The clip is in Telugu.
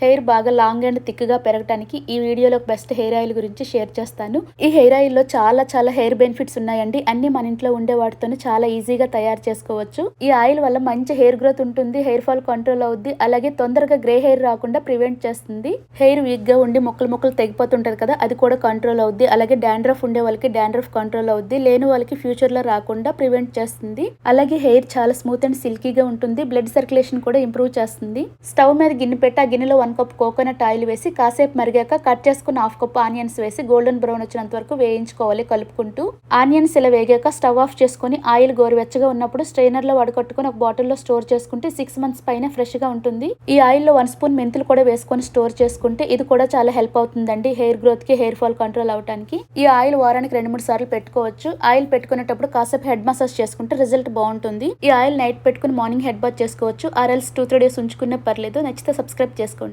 హెయిర్ బాగా లాంగ్ అండ్ థిక్ గా పెరగడానికి ఈ వీడియోలో బెస్ట్ హెయిర్ ఆయిల్ గురించి షేర్ చేస్తాను. ఈ హెయిర్ ఆయిల్ లో చాలా హెయిర్ బెనిఫిట్స్ ఉన్నాయండి. అన్ని మన ఇంట్లో ఉండే వాటితోనే చాలా ఈజీగా తయారు చేసుకోవచ్చు. ఈ ఆయిల్ వల్ల మంచి హెయిర్ గ్రోత్ ఉంటుంది, హెయిర్ ఫాల్ కంట్రోల్ అవుద్ది, అలాగే తొందరగా గ్రే హెయిర్ రాకుండా ప్రివెంట్ చేస్తుంది. హెయిర్ వీక్ గా ఉండి మొక్కలు తెగిపోతుంటది కదా, అది కూడా కంట్రోల్ అవుద్ది. అలాగే డాండ్రఫ్ ఉండే వాళ్ళకి డాండ్రఫ్ కంట్రోల్ అవుద్ది, లేని వాళ్ళకి ఫ్యూచర్ లో రాకుండా ప్రివెంట్ చేస్తుంది. అలాగే హెయిర్ చాలా స్మూత్ అండ్ సిల్కీగా ఉంటుంది, బ్లడ్ సర్క్యులేషన్ కూడా ఇంప్రూవ్ చేస్తుంది. స్టవ్ మీద గిన్నె పెట్టి ఆ గిన్నెలో 1 కప్ కోకోనట్ ఆయిల్ వేసి కాసేపు మరిగాక కట్ చేసుకున్న 1/2 కప్ ఆనియన్స్ వేసి గోల్డెన్ బ్రౌన్ వచ్చినంత వరకు వేయించుకోవాలి కలుపుకుంటూ. ఆనియన్స్ ఇలా వేగాక స్టవ్ ఆఫ్ చేసుకుని ఆయిల్ గోరువెచ్చగా ఉన్నప్పుడు స్ట్రైనర్ లో వడకట్టుకుని ఒక బాటిల్లో స్టోర్ చేసుకుంటే 6 months పైన ఫ్రెష్ గా ఉంటుంది. ఈ ఆయిల్ లో 1 స్పూన్ మెంతులు కూడా వేసుకొని స్టోర్ చేసుకుంటే ఇది కూడా చాలా హెల్ప్ అవుతుందండి హెయిర్ గ్రోత్ కి, హెయిర్ ఫాల్ కంట్రోల్ అవడానికి. ఈ ఆయిల్ వారానికి 2-3 సార్లు పెట్టుకోవచ్చు. ఆయిల్ పెట్టుకునేటప్పుడు కాసేపు హెడ్ మసాజ్ చేసుకుంటే రిజల్ట్ బాగుంటుంది. ఈ ఆయిల్ నైట్ పెట్టుకుని మార్నింగ్ హెడ్ బాత్ చేసుకోవచ్చు, ఆర్ఎల్స్ 2-3 days ఉంచుకునే పర్లేదు. నచ్చితే సబ్స్క్రైబ్ చేసుకోండి.